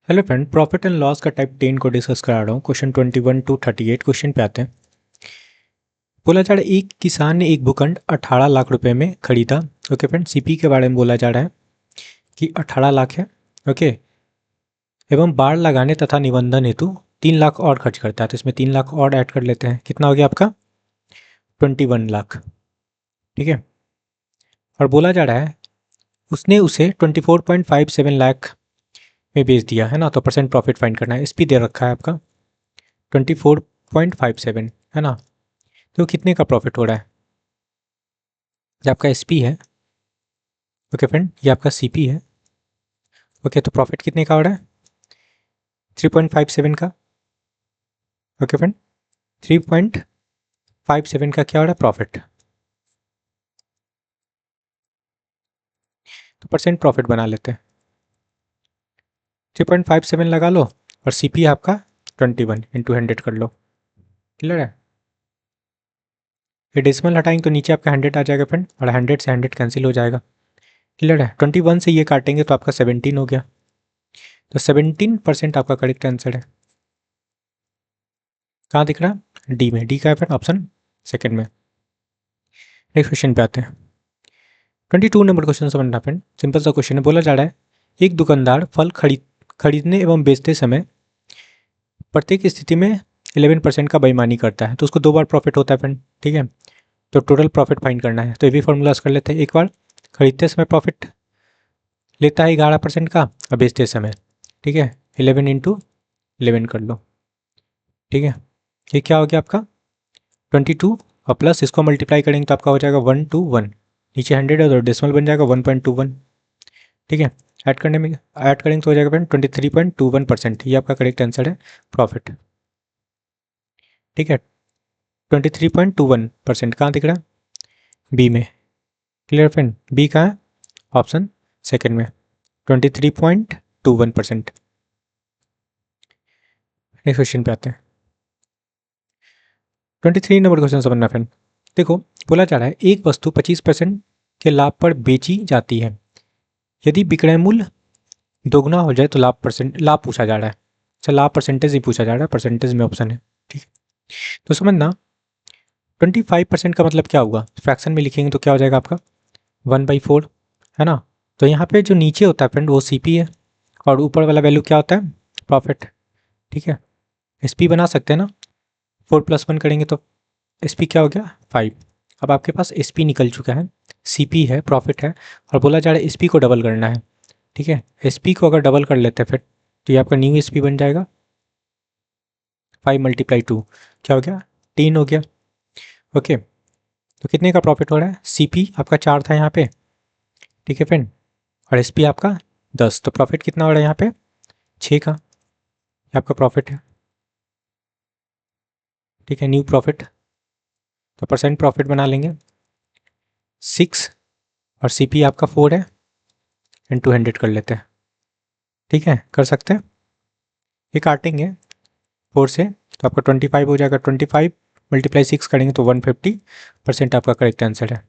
Hello friend, profit and loss का type 10 को discuss करा रहा हूँ। क्वेश्चन 21 टू 38 क्वेश्चन पे आते हैं। बोला जा रहा है एक किसान ने एक भूखंड 18 लाख रुपए में खरीदा। ओके फ्रेंड, सीपी के बारे में बोला जा रहा है कि 18 लाख है। ओके, एवं बाढ़ लगाने तथा निबंधन हेतु 3 लाख और खर्च करता है। तो इसमें 3 लाख और ऐड कर लेते हैं। कितना हो गया आपका? 21 लाख। ठीक है, और बोला जा रहा है उसने उसे 24.57 लाख में बेच दिया है ना। तो परसेंट प्रॉफिट फाइंड करना है। एसपी दे रखा है आपका 24.57, है ना। तो कितने का प्रॉफिट हो रहा है? ये आपका एसपी है। ओके फ्रेंड, ये आपका सीपी है। ओके, तो प्रॉफिट कितने का हो रहा है? 3.57 का। ओके फ्रेंड, 3.57 का क्या हो रहा है प्रॉफिट? तो परसेंट प्रॉफिट बना लेते हैं। 3.57 लगा लो और सीपी आपका 21 इंटू 100 कर लो। क्लियर है? ये डेसिमल हटाएंगे तो नीचे आपका 100 आ जाएगा फ्रेंड, और 100 से 100 कैंसिल हो जाएगा। क्लियर है? 21 से ये काटेंगे तो आपका 17 हो गया। तो 17% आपका करेक्ट आंसर है। कहाँ दिख रहा है? डी में। डी का है फ्रेंड ऑप्शन सेकंड में। नेक्स्ट क्वेश्चन पे आते हैं। 22 नंबर क्वेश्चन समझना फ्रेंड। सिंपल सा क्वेश्चन है। बोला जा रहा है एक दुकानदार फल खरीदने एवं बेचते समय प्रत्येक स्थिति में 11% का बेईमानी करता है, तो उसको 2 बार प्रॉफिट होता है फ्रेंड। ठीक है, तो टोटल प्रॉफिट फाइंड करना है। तो ये भी फॉर्मूलाज कर लेते हैं। एक बार खरीदते समय प्रॉफिट लेता है 11% का, और बेचते समय, ठीक है, 11 इंटू 11 कर लो। ठीक है, ये क्या हो गया आपका 22, और प्लस इसको मल्टीप्लाई करेंगे तो आपका हो जाएगा 121। नीचे 100 है तो डेसिमल बन जाएगा 1.21। ठीक है, ऐड करेंगे तो हो जाएगा फ्रेंड 23.21%। ये आपका करेक्ट आंसर है प्रॉफिट। ठीक है, 23.21% कहाँ दिख रहा है? बी में। Clear friend? बी कहाँ है? ऑप्शन सेकंड में, 23.21%। नेक्स्ट क्वेश्चन पे आते हैं। 23 नंबर क्वेश्चन समझना फ्रेंड। देखो, बोला जा रहा है एक वस्तु 25% के लाभ पर बेची जाती है। यदि विक्रय मूल्य दोगुना हो जाए तो लाभ पूछा जा रहा है। अच्छा, लाभ परसेंटेज ही पूछा जा रहा है, परसेंटेज में ऑप्शन है। ठीक है, तो समझना 25% का मतलब क्या हुआ? फ्रैक्शन में लिखेंगे तो क्या हो जाएगा आपका 1/4, है ना। तो यहाँ पे जो नीचे होता है फ्रेंड वो सीपी है, और ऊपर वाला वैल्यू क्या होता है? प्रॉफिट। ठीक है, एसपी बना सकते हैं ना। 4+1 करेंगे तो एसपी क्या हो गया 5। अब आपके पास एसपी निकल चुका है, सीपी है, प्रॉफिट है, और बोला जा रहा है एसपी को डबल करना है। ठीक है, एसपी को अगर डबल कर लेते हैं फिर तो ये आपका न्यू एसपी बन जाएगा 5 × 2, क्या हो गया 10 हो गया। ओके, तो कितने का प्रॉफिट हो रहा है? सीपी आपका 4 था यहाँ पे, ठीक है फ्रेंड, और एसपी आपका 10, तो प्रॉफिट कितना हो रहा है यहाँ पे 6 का। ये आपका प्रॉफिट है। ठीक है, न्यू प्रॉफिट, तो परसेंट प्रॉफिट बना लेंगे 6, और सीपी आपका 4 है, इंटू 100 कर लेते हैं। ठीक है, कर सकते हैं। ये काटेंगे 4 से तो आपका 25 हो जाएगा। 25 × 6 करेंगे तो 150% आपका करेक्ट आंसर है।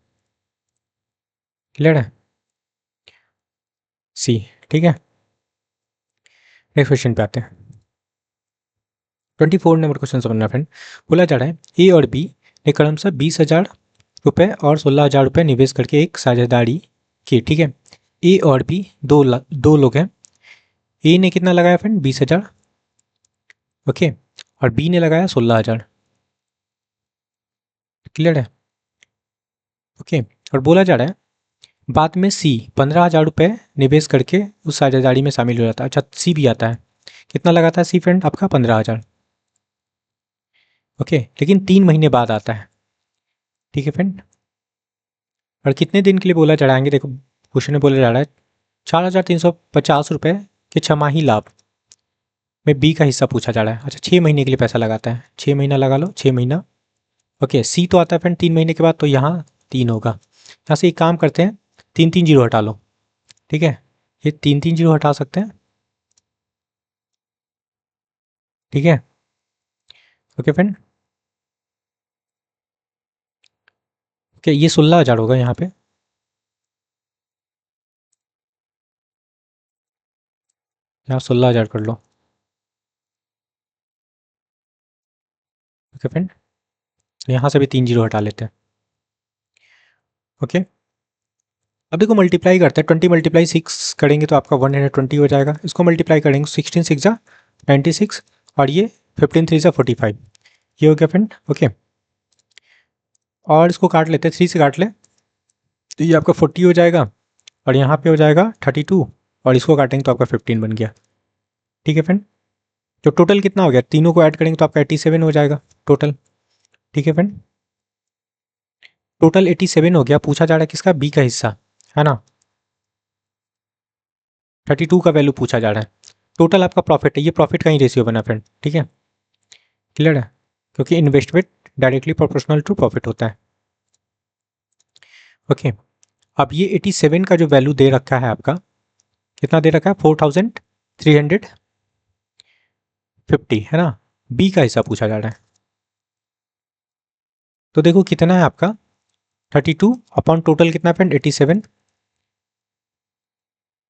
क्लियर है? सी। ठीक है, नेक्स्ट क्वेश्चन पे आते हैं। 24 नंबर क्वेश्चन समझना फ्रेंड। बोला जा रहा है ए और बी ने क्रमशः 20,000 रुपये और 16,000 रुपये निवेश करके एक साझेदारी की। ठीक है, ए और बी दो लोग हैं। ए ने कितना लगाया फ्रेंड 20,000, ओके, और बी ने लगाया 16,000। क्लियर है? ओके, और बोला जा रहा है बाद में सी 15,000 रुपये निवेश करके उस साझेदारी में शामिल हो जाता है। अच्छा, सी भी आता है। कितना लगाता है सी फ्रेंड आपका 15,000। ओके, लेकिन 3 महीने बाद आता है। ठीक है फ्रेंड, और कितने दिन के लिए बोला चढ़ाएंगे? देखो, क्वेश्चन में बोला जा रहा है 4,350 रुपये के छमाही लाभ में बी का हिस्सा पूछा जा रहा है। अच्छा, 6 महीने के लिए पैसा लगाता है। 6 महीना लगा लो, 6 महीना। ओके, सी तो आता है फ्रेंड 3 महीने के बाद, तो यहाँ 3 होगा। यहाँ से एक काम करते हैं, 3 3 जीरो हटा लो। ठीक है, ये 3 3 जीरो हटा सकते हैं। ठीक है, ओके फ्रेंड, ओके, ये 16,000 होगा यहाँ पे। यहाँ 16,000 कर लो। ओके फ्रेंड, तो यहाँ से भी 3 जीरो हटा लेते हैं। ओके, अब देखो मल्टीप्लाई करते हैं। 20 मल्टीप्लाई 6 करेंगे तो आपका 120 हो जाएगा। इसको मल्टीप्लाई करेंगे 16 6 जा 96 और ये 15 3 जा 45, ये हो गया फ्रेंड। ओके, और इसको काट लेते हैं, 3 से काट ले तो ये आपका 40 हो जाएगा और यहाँ पे हो जाएगा 32 और इसको काटेंगे तो आपका 15 बन गया। ठीक है फ्रेंड, तो टोटल कितना हो गया, तीनों को ऐड करेंगे तो आपका 87 हो जाएगा टोटल। ठीक है फ्रेंड, टोटल 87 हो गया। पूछा जा रहा है किसका, बी का हिस्सा है ना, 32 का वैल्यू पूछा जा रहा है। टोटल आपका प्रॉफिट है, ये प्रॉफिट का ही रेशियो बना फ्रेंड। ठीक है, क्लियर है, क्योंकि investment directly proportional to profit होता है। ओके, अब ये 87 का जो वैल्यू दे रखा है आपका, कितना दे रखा है, 4,350 है ना, बी का हिस्सा पूछा जा रहा है। तो देखो कितना है आपका 32 अपॉन टोटल कितना फ्रेंड 87।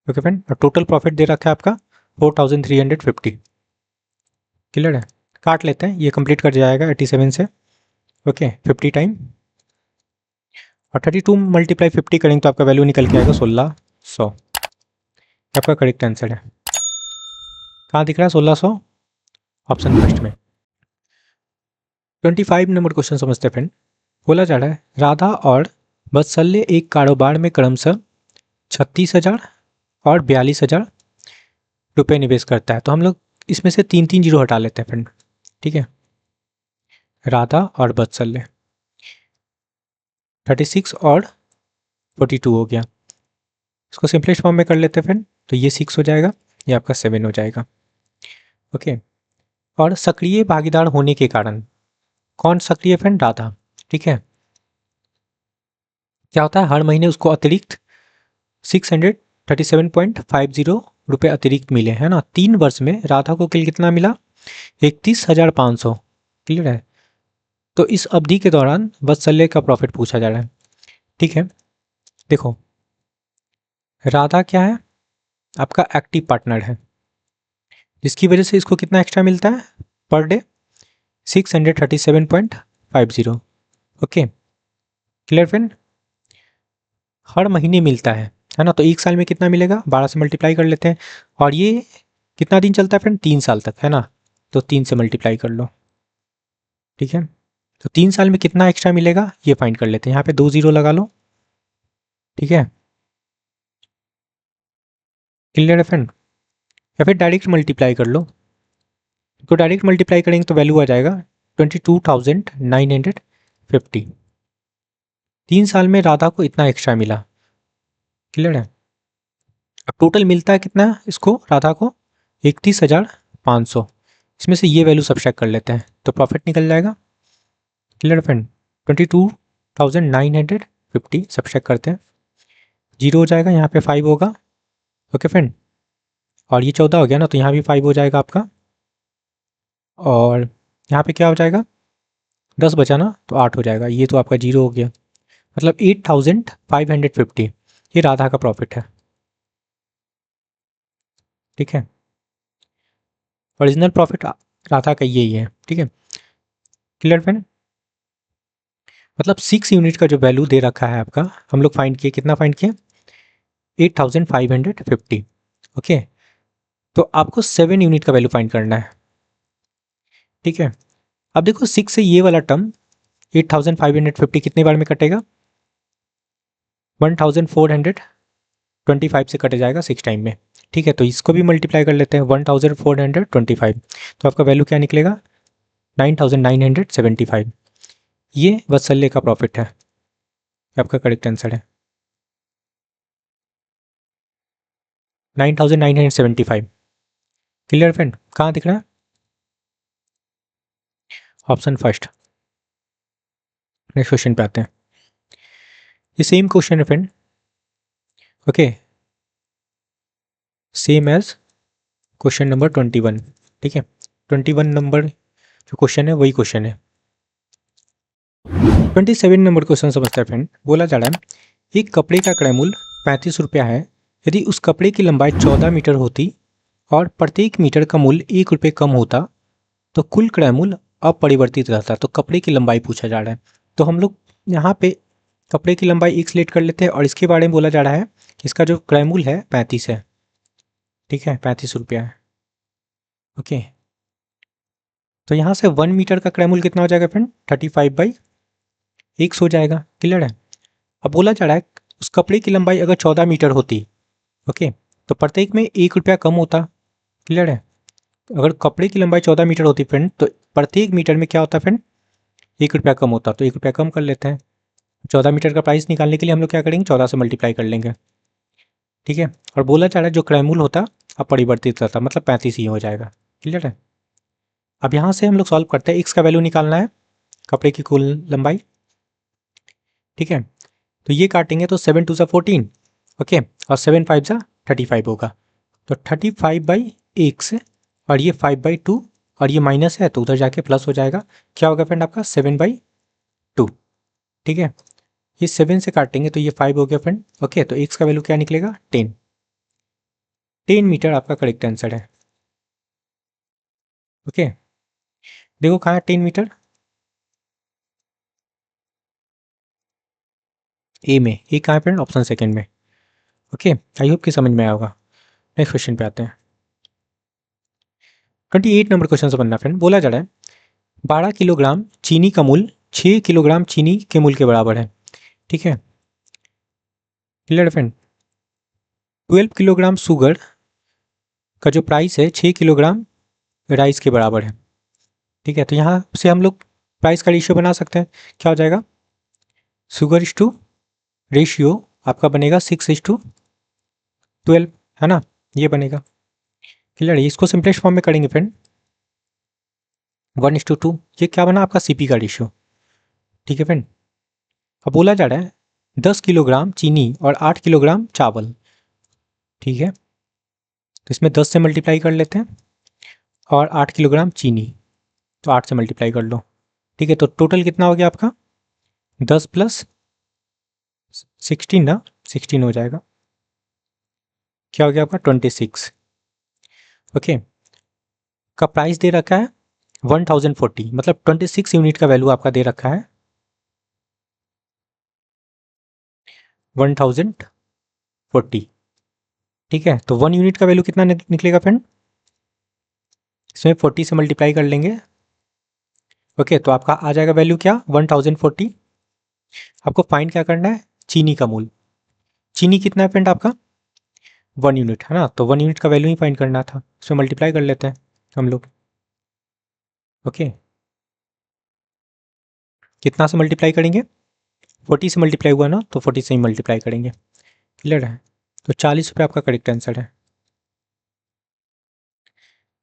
ओके फ्रेंड, और टोटल प्रॉफिट दे रखा है आपका 4,350। क्लियर है, काट लेते हैं, ये कंप्लीट कर जाएगा 87 से। ओके, 50 टाइम और 32 मल्टीप्लाई 50 करेंगे तो आपका वैल्यू निकल के आएगा 1600। आपका करेक्ट आंसर है। कहाँ दिख रहा है 1600, ऑप्शन फर्स्ट में। 25 नंबर क्वेश्चन समझते हैं फ्रेंड। बोला जा रहा है राधा और वत्सल्य एक कारोबार में क्रमशः 36,000 और 42,000 रुपये निवेश करता है। तो हम लोग इसमें से 3 जीरो हटा लेते हैं फ्रेंड। ठीक है, राधा और वत्सल्य 36 और 42 हो गया। इसको सिंपलेस्ट फॉर्म में कर लेते हैं फ्रेंड, तो ये 6 हो जाएगा, ये आपका 7 हो जाएगा। ओके, और सक्रिय भागीदार होने के कारण, कौन सक्रिय फ्रेंड, राधा। ठीक है, क्या होता है, हर महीने उसको अतिरिक्त 637.50 रुपये अतिरिक्त मिले है ना। 3 वर्ष में राधा को कुल कितना मिला, 31,500। क्लियर है, तो इस अवधि के दौरान वत्सल्य का प्रॉफिट पूछा जा रहा है। ठीक है, देखो राधा क्या है, आपका एक्टिव पार्टनर है, जिसकी वजह से इसको कितना एक्स्ट्रा मिलता है per day, 637.50। Okay, clear friend, हर महीने मिलता है ना। तो एक साल में कितना मिलेगा, 12 से मल्टीप्लाई कर लेते हैं, और ये कितना दिन चलता है फ्रेंड, 3 साल तक है ना, तो 3 से मल्टीप्लाई कर लो। ठीक है, तो 3 साल में कितना एक्स्ट्रा मिलेगा ये फाइंड कर लेते हैं। यहाँ पे 2 जीरो लगा लो। ठीक है, क्लियर है फ्रेंड, या फिर डायरेक्ट मल्टीप्लाई कर लो। तो डायरेक्ट मल्टीप्लाई करेंगे तो वैल्यू आ जाएगा 22,950। 3 साल में राधा को इतना एक्स्ट्रा मिला। क्लियर है, अब टोटल मिलता है कितना इसको, राधा को 31,500। इसमें से ये वैल्यू सब्ट्रैक्ट कर लेते हैं तो प्रॉफिट निकल जाएगा। क्लियर फ्रेंड, 22,950 सब्ट्रैक्ट करते हैं, जीरो हो जाएगा, यहाँ पे 5 होगा। ओके फ्रेंड, और ये 14 हो गया ना, तो यहाँ भी 5 हो जाएगा आपका, और यहाँ पे क्या हो जाएगा, 10 बचा ना तो 8 हो जाएगा, ये तो आपका जीरो हो गया। मतलब 8,550 ये राधा का प्रॉफिट है। ठीक है, ओरिजिनल प्रॉफिट राधा का यही है। ठीक है, क्लियर फ्रेंड, मतलब 6 यूनिट का जो वैल्यू दे रखा है आपका, हम लोग फाइंड किए, कितना फाइंड किए, 8,550। ओके, तो आपको 7 यूनिट का वैल्यू फाइंड करना है। ठीक है, अब देखो 6 से ये वाला टर्म 8,550 कितने बार में कटेगा, 1,425 से कट जाएगा 6 टाइम में। ठीक है, तो इसको भी मल्टीप्लाई कर लेते हैं, 1,425, तो आपका वैल्यू क्या निकलेगा, 9,975। ये वत्सल्य का प्रॉफिट है, आपका करेक्ट आंसर है 9,975। क्लियर फ्रेंड, कहाँ दिख रहा है, ऑप्शन फर्स्ट। नेक्स्ट क्वेश्चन पे आते हैं, ये सेम क्वेश्चन है friend. Okay, same as question number 21। ठीक है, 21 नंबर जो क्वेश्चन है वही क्वेश्चन है। 27 नंबर क्वेश्चन समझते हैं फ्रेंड। बोला जा रहा है एक कपड़े का क्रय मूल्य 35 रुपया है, यदि उस कपड़े की लंबाई 14 मीटर होती और प्रत्येक मीटर का मूल्य 1 रुपये कम होता तो कुल क्रय मूल्य अपरिवर्तित रहता। तो कपड़े की लंबाई पूछा जा रहा है, तो हम लोग यहाँ पे कपड़े की लंबाई 1 सिलेक्ट कर लेते हैं और इसके बारे में बोला जा रहा है कि इसका जो क्रय मूल्य है 35 है। ठीक है, 35 रुपया है। ओके, तो यहाँ से 1 मीटर का क्रय मूल्य कितना हो जाएगा फ्रेंड? 35/100 हो जाएगा। क्लियर है? अब बोला जा रहा है उस कपड़े की लंबाई अगर 14 मीटर होती, ओके, तो प्रत्येक में 1 रुपया कम होता। क्लियर है? अगर कपड़े की लंबाई 14 मीटर होती फ्रेंड, तो प्रत्येक मीटर में क्या होता फ्रेंड? 1 रुपया कम होता। तो 1 रुपया कम कर लेते हैं। 14 मीटर का प्राइस निकालने के लिए हम लोग क्या करेंगे? 14 से मल्टीप्लाई कर लेंगे। ठीक है, और बोला जा रहा है जो क्रय मूल्य होता अपरिवर्तित रहता, मतलब 35 ही हो जाएगा। क्लियर है? अब यहाँ से हम लोग सॉल्व करते हैं। एक्स का वैल्यू निकालना है, कपड़े की कुल लंबाई। ठीक है, तो ये काटेंगे तो 7 2 14, ओके, और 7 5 35 होगा। तो 35/1 और ये 5/2 और ये माइनस है तो उधर जाके प्लस हो जाएगा। क्या होगा फ्रेंड आपका? 7/2। ठीक है, ये 7 से काटेंगे तो ये 5 हो गया फ्रेंड। ओके, तो एक्स का वैल्यू क्या निकलेगा? 10। 10 मीटर आपका करेक्ट आंसर है। ओके, देखो कहाँ है 10 मीटर? ए में। ए कहाँ है फ्रेंड? ऑप्शन सेकंड में। ओके, आई होप कि समझ में आया होगा। नेक्स्ट क्वेश्चन पे आते हैं। 28 नंबर क्वेश्चन से बनना फ्रेंड। बोला जा रहा है 12 किलोग्राम चीनी का मूल्य 6 किलोग्राम चीनी के मूल्य के बराबर है। ठीक है, क्लियर फ्रेंड? 12 किलोग्राम शुगर का जो प्राइस है 6 किलोग्राम राइस के बराबर है। ठीक है, तो यहाँ से हम लोग प्राइस का रेशियो बना सकते हैं। क्या हो जाएगा? शुगर इज टू रेशियो आपका बनेगा 6:12, है ना? ये बनेगा। क्लियर है? इसको सिंपलेस्ट फॉर्म में करेंगे फ्रेंड, 1:2। ये क्या बना आपका? सीपी का रेशियो। ठीक है फ्रेंड, अब बोला जा रहा है 10 किलोग्राम चीनी और 8 किलोग्राम चावल। ठीक है, तो इसमें 10 से मल्टीप्लाई कर लेते हैं और 8 किलोग्राम चीनी, तो 8 से मल्टीप्लाई कर लो। ठीक है, तो टोटल कितना हो गया आपका? 10 + 16 ना, 16 हो जाएगा। क्या हो गया आपका? 26। ओके, का प्राइस दे रखा है 1040, मतलब 26 यूनिट का वैल्यू आपका दे रखा है 1040। ठीक है, तो 1 यूनिट का वैल्यू कितना निकलेगा फ्रेंड? इसमें 40 से मल्टीप्लाई कर लेंगे। ओके, तो आपका आ जाएगा वैल्यू क्या? 1040। आपको फाइंड क्या करना है? चीनी का मूल्य। चीनी कितना है फ्रेंड आपका? 1 यूनिट, है ना? तो 1 यूनिट का वैल्यू ही फाइंड करना था, इसमें मल्टीप्लाई कर लेते हैं हम लोग। ओके, कितना से मल्टीप्लाई करेंगे? 40 से मल्टीप्लाई हुआ ना, तो 40 से ही मल्टीप्लाई करेंगे। क्लियर है? तो 40 रुपये आपका करेक्ट आंसर है।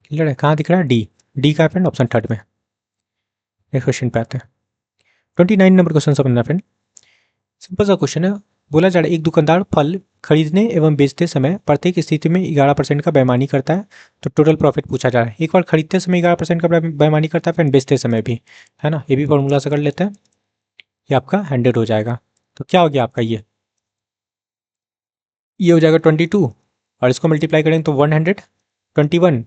क्लियर है? कहाँ दिख रहा है? डी। डी का फ्रेंड ऑप्शन थर्ड में। नेक्स्ट क्वेश्चन पे आते हैं। 29 नंबर क्वेश्चन समझना फ्रेंड। सिंपल सा क्वेश्चन है। बोला जा रहा है एक दुकानदार फल खरीदने एवं बेचते समय प्रत्येक स्थिति में 11% का बेईमानी करता है, तो टोटल प्रॉफिट पूछा जा रहा है। एक बार खरीदते समय 11% का बेईमानी करता है, फिर बेचते समय भी, है ना? ये भी फॉर्मूला से कर लेते हैं। ये आपका 100 हो जाएगा। तो क्या हो गया आपका? ये हो जाएगा 22 और इसको मल्टीप्लाई करेंगे तो 121,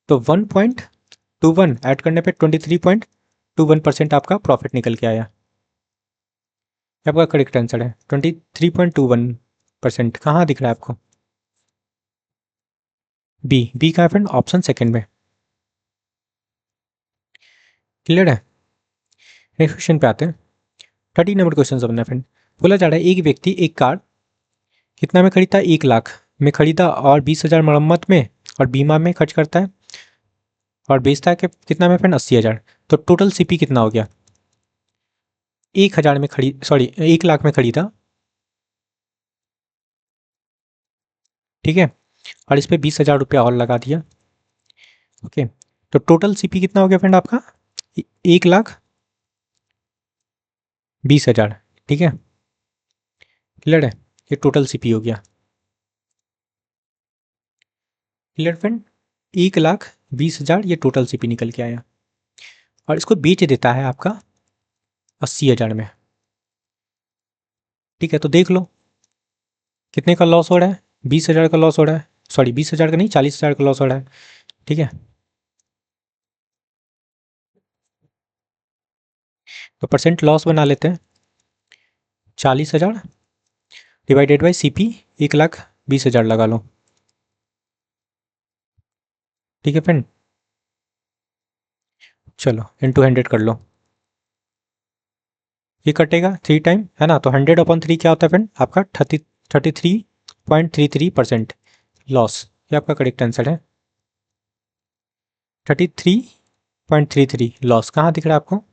तो 1.21 ऐड करने पे 23.21% आपका प्रॉफिट निकल के आया। आपका करेक्ट आंसर है 23.21%। कहाँ दिख रहा है आपको? बी। बी का फ्रेंड ऑप्शन सेकंड में। क्लियर है? नेक्स्ट क्वेश्चन पे आते हैं। 30 नंबर क्वेश्चन समझना फ्रेंड। बोला जा रहा है एक व्यक्ति एक कार कितना में खरीदता है? 1 लाख में खरीदा और 20,000 मरम्मत में और बीमा में खर्च करता है, और बेचता है कि कितना में फ्रेंड? 80,000। तो टोटल सीपी कितना हो गया? 1,000 में खरीद, सॉरी 1 लाख में खरीदा, ठीक है, और इस पर 20,000 रुपया और लगा दिया। ओके, तो टोटल सीपी कितना हो गया फ्रेंड आपका? 1,20,000। ठीक है, क्लियर है? ये टोटल सीपी हो गया। Clear friend? 1,20,000 ये टोटल सीपी निकल के आया, और इसको बेच देता है आपका 80,000 में। ठीक है, तो देख लो कितने का लॉस हो रहा है? 20,000 का लॉस हो रहा है। सॉरी 20,000 का नहीं, 40,000 का लॉस हो रहा है। ठीक है, तो परसेंट लॉस बना लेते हैं 40,000 डिवाइडेड बाई CP 1,20,000 लगा लो। ठीक है फ्रेंड, चलो इंटू 100 कर लो, ये कटेगा 3 टाइम है ना, तो 100/3 क्या होता है फ्रेंड आपका 33.33% लॉस। ये आपका करेक्ट आंसर है, 33.33 लॉस। कहाँ दिख रहा है आपको?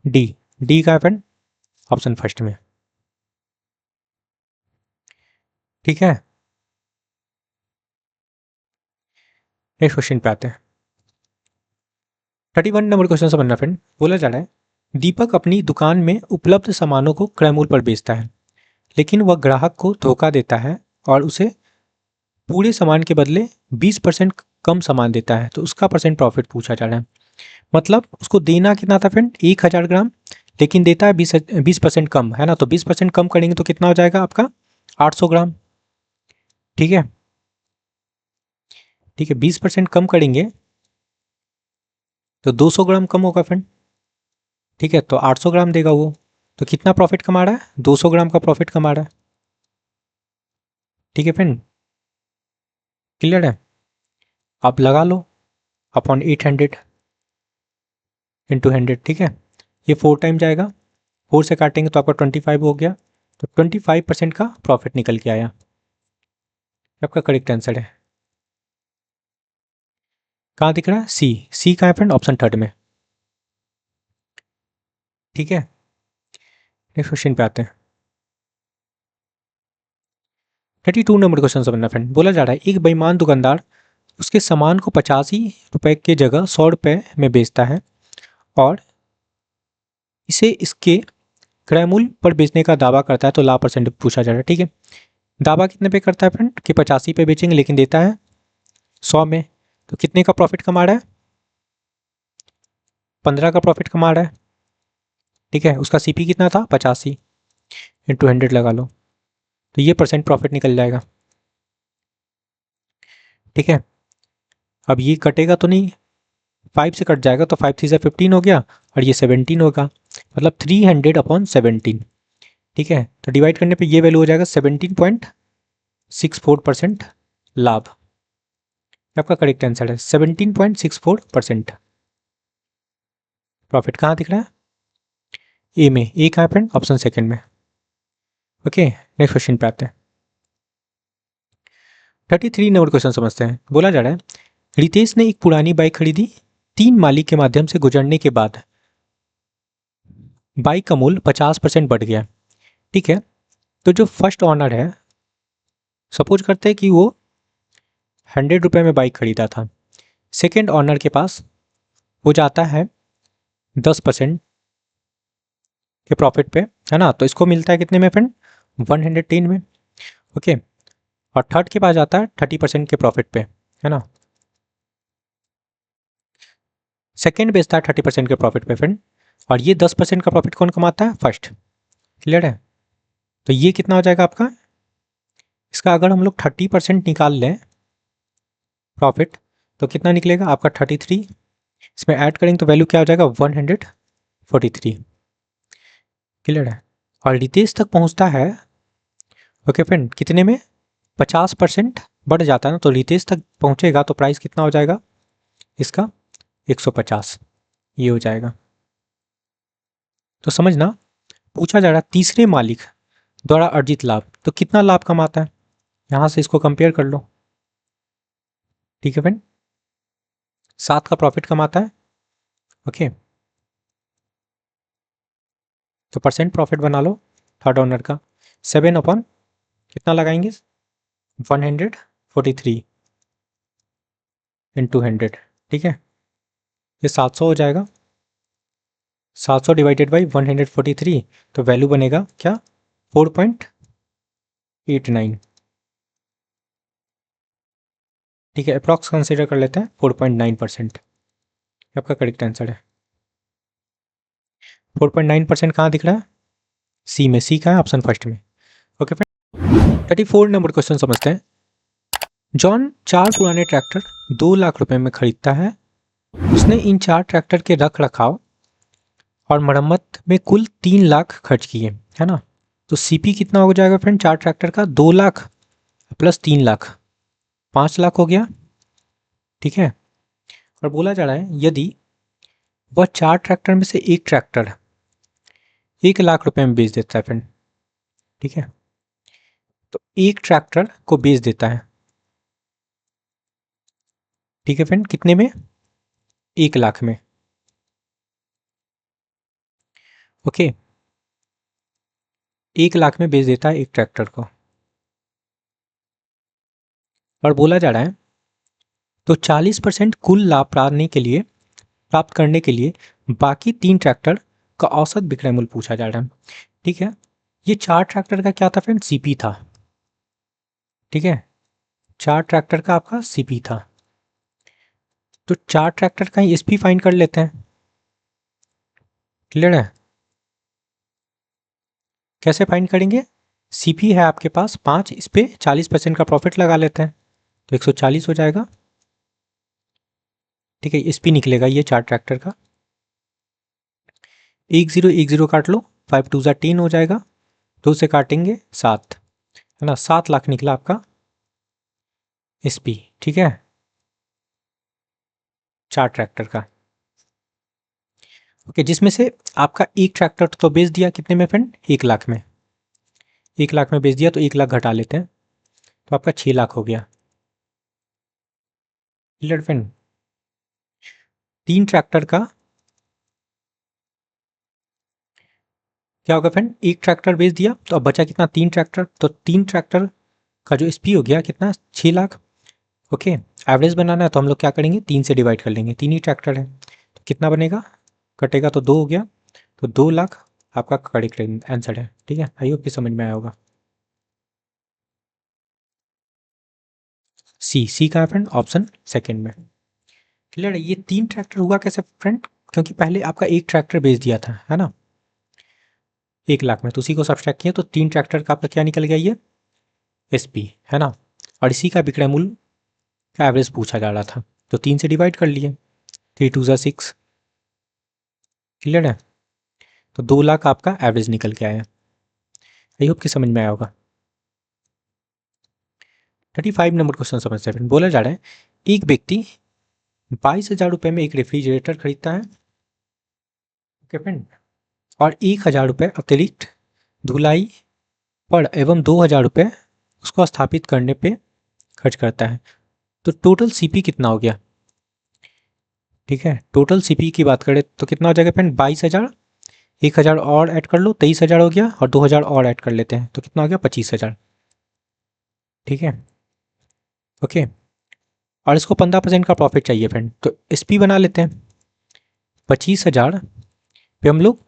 डी, डी का है फ्रेंड ऑप्शन फर्स्ट में। ठीक है, नेक्स्ट क्वेश्चन पे आते हैं। 31 नंबर क्वेश्चन से बनना फ्रेंड, बोला जा रहा है दीपक अपनी दुकान में उपलब्ध सामानों को क्रय मूल्य पर बेचता है, लेकिन वह ग्राहक को धोखा देता है और उसे पूरे सामान के बदले 20% कम सामान देता है, तो उसका परसेंट प्रॉफिट पूछा जा रहा है। मतलब उसको देना कितना था फ्रेंड, 1,000 ग्राम, लेकिन देता है 20% कम, है ना, तो 20% कम करेंगे तो कितना हो जाएगा आपका 800 ग्राम। ठीक है, ठीक है, 20% कम करेंगे तो 200 ग्राम कम होगा फ्रेंड। ठीक है, तो 800 ग्राम देगा वो, तो कितना प्रॉफिट कमा रहा है, 200 ग्राम का प्रॉफिट कमा रहा है। ठीक है फ्रेंड, क्लियर है? आप लगा लो अपॉन 800 इंटू 100। ठीक है, ये 4 टाइम जाएगा, 4 से काटेंगे तो आपका 25 हो गया, तो 25% का प्रॉफिट निकल के आया। आपका करेक्ट आंसर है। कहाँ दिख रहा है? सी, सी कहाँ है फ्रेंड? ऑप्शन थर्ड में। ठीक है, नेक्स्ट क्वेश्चन पे आते हैं। 32 नंबर क्वेश्चन समझना फ्रेंड, बोला जा रहा है एक बेईमान दुकानदार उसके सामान को 85 रुपए के जगह 100 रुपए में बेचता है और इसे इसके क्रय मूल्य पर बेचने का दावा करता है, तो लाभ परसेंट पूछा जा रहा है। ठीक है, दावा कितने पे करता है फ्रेंड कि 85 पे बेचेंगे, लेकिन देता है 100 में, तो कितने का प्रॉफिट कमा रहा है? 15 का प्रॉफिट कमा रहा है। ठीक है, उसका CP कितना था? 85 इंटू 100 लगा लो, तो ये परसेंट प्रॉफिट निकल जाएगा। ठीक है, अब ये कटेगा तो नहीं, 5 से कट जाएगा, तो 5 3 से 15 हो गया और ये 17 होगा, मतलब 300/17। ठीक है, तो डिवाइड करने पे ये वैल्यू हो जाएगा 17.64% लाभ। आपका करेक्ट आंसर है 17.64% प्रॉफिट। कहाँ दिख रहा है? ए में, ए कहाँ है फ्रेंड? ऑप्शन सेकंड में। ओके, नेक्स्ट क्वेश्चन पे आते हैं। 33 नंबर क्वेश्चन समझते हैं, बोला जा रहा है रितेश ने एक पुरानी बाइक खरीदी, 3 मालिक के माध्यम से गुजरने के बाद बाइक का मूल्य 50% बढ़ गया। ठीक है, तो जो फर्स्ट ऑनर है, सपोज करते हैं कि वो 100 रुपये में बाइक खरीदा था, सेकेंड ऑनर के पास वो जाता है 10% के प्रॉफिट पे, है ना, तो इसको मिलता है कितने में फ्रेंड? 110 में। ओके, और थर्ड के पास जाता है 30% के प्रॉफिट पे, है ना, सेकेंड बेचता है 30% के प्रॉफिट पे फ्रेंड, और ये 10% का प्रॉफिट कौन कमाता है? फर्स्ट। क्लियर है? तो ये कितना हो जाएगा आपका? इसका अगर हम लोग 30% निकाल लें प्रॉफिट, तो कितना निकलेगा आपका? 33। इसमें ऐड करेंगे तो वैल्यू क्या हो जाएगा? 143। क्लियर है? और रितेश तक पहुंचता है, ओके फ्रेंड, कितने में? 50% बढ़ जाता है ना, तो रितेश तक पहुंचेगा तो प्राइस कितना हो जाएगा इसका? 150 ये हो जाएगा। तो समझना, पूछा जा रहा है तीसरे मालिक द्वारा अर्जित लाभ, तो कितना लाभ कमाता है, यहां से इसको कंपेयर कर लो। ठीक है फ्रेंड, 7 का प्रॉफिट कमाता है। ओके, तो परसेंट प्रॉफिट बना लो थर्ड ओनर का, 7 कितना लगाएंगे? 143 इंटू 100। ठीक है, ये 700 हो जाएगा, 700 डिवाइडेड बाई 143, तो वैल्यू बनेगा क्या? 4.89। ठीक है, अप्रॉक्स कंसिडर कर लेते हैं 4.9%। आपका करेक्ट आंसर है 4.9%। कहाँ दिख रहा है? सी में, सी का है ऑप्शन फर्स्ट में। ओके फ्रेंड, 34 नंबर क्वेश्चन समझते हैं। जॉन 4 पुराने ट्रैक्टर 2 लाख रुपए में खरीदता है। उसने इन 4 ट्रैक्टर के रख रखाव और मरम्मत में कुल 3 लाख खर्च किए, है ना। तो सीपी कितना हो जाएगा फ्रेंड 4 ट्रैक्टर का? 2 लाख प्लस 3 लाख, 5 लाख हो गया। ठीक है। और बोला जा रहा है यदि वह 4 ट्रैक्टर में से एक ट्रैक्टर 1 लाख रुपए में बेच देता है फ्रेंड, ठीक है, तो एक ट्रैक्टर को बेच देता है, ठीक है फ्रेंड, कितने में? 1 लाख में। ओके, 1 लाख में बेच देता है एक ट्रैक्टर को। और बोला जा रहा है तो 40% कुल लाभ प्राप्त करने के लिए बाकी 3 ट्रैक्टर का औसत विक्रय मूल्य पूछा जा रहा है। ठीक है, ये 4 ट्रैक्टर का क्या था फ्रेंड? सीपी था। ठीक है, 4 ट्रैक्टर का आपका सीपी था। तो 4 ट्रैक्टर का ही एसपी फाइंड कर लेते हैं। क्लियर है? कैसे फाइंड करेंगे? सीपी है आपके पास 5, इस पे 40% का प्रॉफिट लगा लेते हैं तो 140 हो जाएगा। ठीक है, एसपी निकलेगा ये 4 ट्रैक्टर का। 10 काट लो, 5 2 10 हो जाएगा, 2 से काटेंगे 7, है ना। 7 लाख निकला आपका एसपी। ठीक है, 4 ट्रैक्टर का। ओके, जिसमें से आपका एक ट्रैक्टर तो बेच दिया कितने में फ्रेंड? 1 लाख में। 1 लाख में बेच दिया तो 1 लाख घटा लेते हैं तो आपका 6 लाख हो गया। Clear friend? 3 ट्रैक्टर का क्या होगा फ्रेंड? एक ट्रैक्टर बेच दिया तो अब बचा कितना? 3 ट्रैक्टर। तो 3 ट्रैक्टर का जो एसपी हो गया कितना? 6 लाख। ओके, एवरेज बनाना है तो हम लोग क्या करेंगे? 3 से डिवाइड कर लेंगे, 3 ही ट्रैक्टर है तो कितना बनेगा? कटेगा तो 2 हो गया, तो 2 लाख आपका करेक्ट आंसर है। ठीक है, आई होप कि समझ में आया होगा। सी का है फ्रेंड, ऑप्शन सेकंड में। क्लियर है? ये 3 ट्रैक्टर हुआ कैसे फ्रेंड? क्योंकि पहले आपका एक ट्रैक्टर बेच दिया था, है ना, 1 लाख में, तो उसी को सब्सट्रैक्ट किया तो 3 ट्रैक्टर का आपका क्या निकल गया? ये एसपी, है ना। और इसी का विक्रय मूल्य का एवरेज पूछा जा रहा था तो 3 से डिवाइड कर लिए, 3 2 6। क्लियर है? तो 2 लाख आपका एवरेज निकल के आया। आई होप कि समझ में आया होगा। 35 नंबर क्वेश्चन समझते हैं। बोला जा रहा है एक व्यक्ति 22,000 रुपये में एक रेफ्रिजरेटर खरीदता है, ओके फ्रेंड, और 1,000 रुपये अतिरिक्त धुलाई पर एवं 2,000 रुपये उसको स्थापित करने पे खर्च करता है। तो टोटल सीपी कितना हो गया? ठीक है, टोटल सीपी की बात करें तो कितना हो जाएगा फ्रेंड? 22,000, 1,000 और ऐड कर लो, 23,000 हो गया, और 2,000 और ऐड कर लेते हैं तो कितना हो गया? 25,000। ठीक है, ओके। और इसको 15% का प्रॉफिट चाहिए फ्रेंड, तो एसपी बना लेते हैं। 25,000 पे हम लोग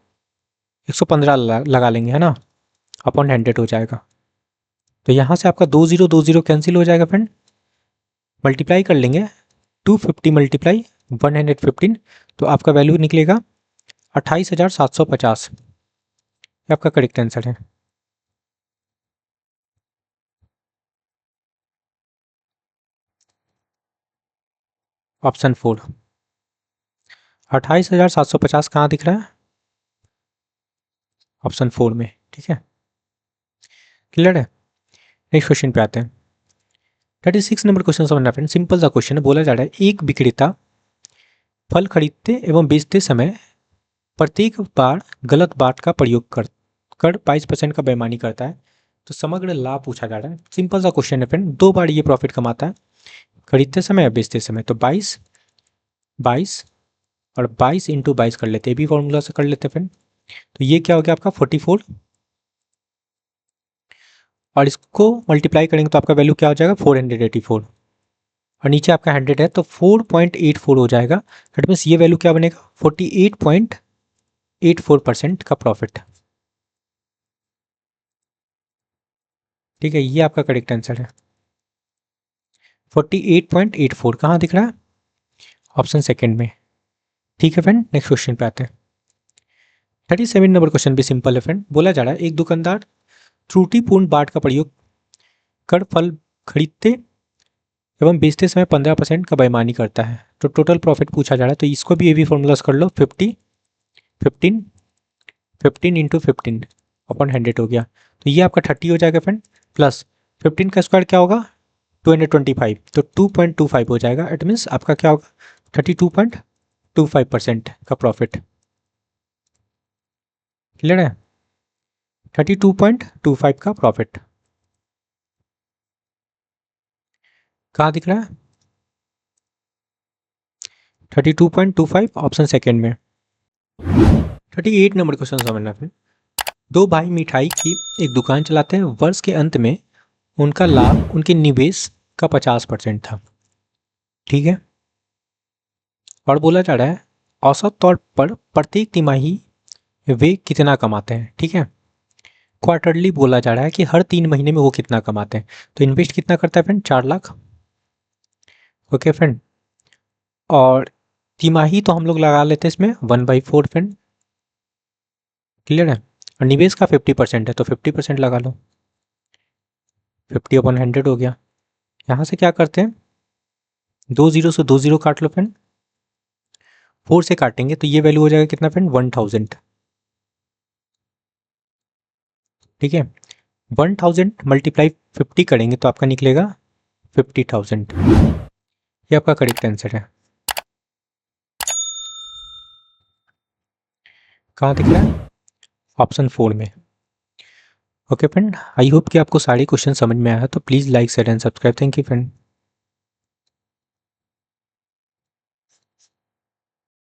115 लगा लेंगे, है ना, अपॉन 100 हो जाएगा। तो यहाँ से आपका 2 0 कैंसिल हो जाएगा फ्रेंड, मल्टीप्लाई कर लेंगे, 250 मल्टीप्लाई 115, तो आपका वैल्यू निकलेगा 28,750। ये आपका करेक्ट आंसर है। ऑप्शन 4, 28,750 कहाँ दिख रहा है? ऑप्शन 4 में। ठीक है, क्लियर है? नेक्स्ट क्वेश्चन पे आते हैं। 36 नंबर क्वेश्चन समझना फ्रेंड, सिंपल सा क्वेश्चन है। बोला जा रहा है एक विक्रेता फल खरीदते एवं बेचते समय प्रत्येक बार गलत बाट का प्रयोग कर 22% का बेईमानी करता है, तो समग्र लाभ पूछा जा रहा है। सिंपल सा क्वेश्चन है फ्रेंड, 2 बार ये प्रॉफिट कमाता है, खरीदते समय या बेचते समय। तो 22 22 और 22 इंटू 22 कर लेते हैं, भी फॉर्मूला से कर लेते हैं फ्रेंड। तो ये क्या हो गया आपका 44, और इसको मल्टीप्लाई करेंगे तो आपका वैल्यू क्या हो जाएगा? 484, और नीचे आपका 100 है तो 4.84 हो जाएगा। दैट मीन्स ये वैल्यू क्या बनेगा? 48.84% का प्रॉफिट। ठीक है, ये आपका करेक्ट आंसर है, 48.84 कहाँ दिख रहा है? ऑप्शन सेकंड में। ठीक है फ्रेंड, नेक्स्ट क्वेश्चन पे आते हैं। 37 नंबर क्वेश्चन भी सिंपल है फ्रेंड। बोला जा रहा है एक दुकानदार त्रुटिपूर्ण बाट का प्रयोग कर फल खरीदते एवं बेचते समय 15% का बेईमानी करता है, तो टोटल प्रॉफिट पूछा जा रहा है। तो इसको भी ये भी फॉर्मूलाज कर लो, 15 इंटू 15/100 हो गया, तो ये आपका 30 हो जाएगा फ्रेंड, प्लस 15 का स्क्वायर क्या होगा 225, तो 2.25 हो जाएगा। इट मीन्स आपका क्या होगा 32.25% का प्रॉफिट। क्लियर है, 32.25 का प्रॉफिट कहाँ दिख रहा है, 32.25 ऑप्शन सेकेंड में। 38 नंबर क्वेश्चन समझना फिर। दो भाई मिठाई की एक दुकान चलाते हैं, वर्ष के अंत में उनका लाभ उनके निवेश का 50% था, ठीक है। और बोला जा रहा है औसत तौर पर प्रत्येक तिमाही वे कितना कमाते हैं, ठीक है। क्वार्टरली बोला जा रहा है कि हर 3 महीने में वो कितना कमाते हैं, तो इन्वेस्ट कितना करता है फ्रेंड 4 लाख, ओके फ्रेंड। और तिमाही तो हम लोग लगा लेते हैं इसमें 1/4 फ्रेंड, क्लियर है। और निवेश का 50% है, तो 50% लगा लो, 50/100 हो गया। यहाँ से क्या करते हैं 2 जीरो से 2 जीरो काट लो फ्रेंड, 4 से काटेंगे तो ये वैल्यू हो जाएगा कितना फ्रेंड 1000, ठीक है। 1000 मल्टीप्लाई 50 करेंगे तो आपका निकलेगा 50,000, ये आपका करेक्ट आंसर है। कहाँ दिख रहा है ऑप्शन 4 में, ओके फ्रेंड। आई होप कि आपको सारे क्वेश्चन समझ में आया, तो please like share and subscribe. Thank you friend.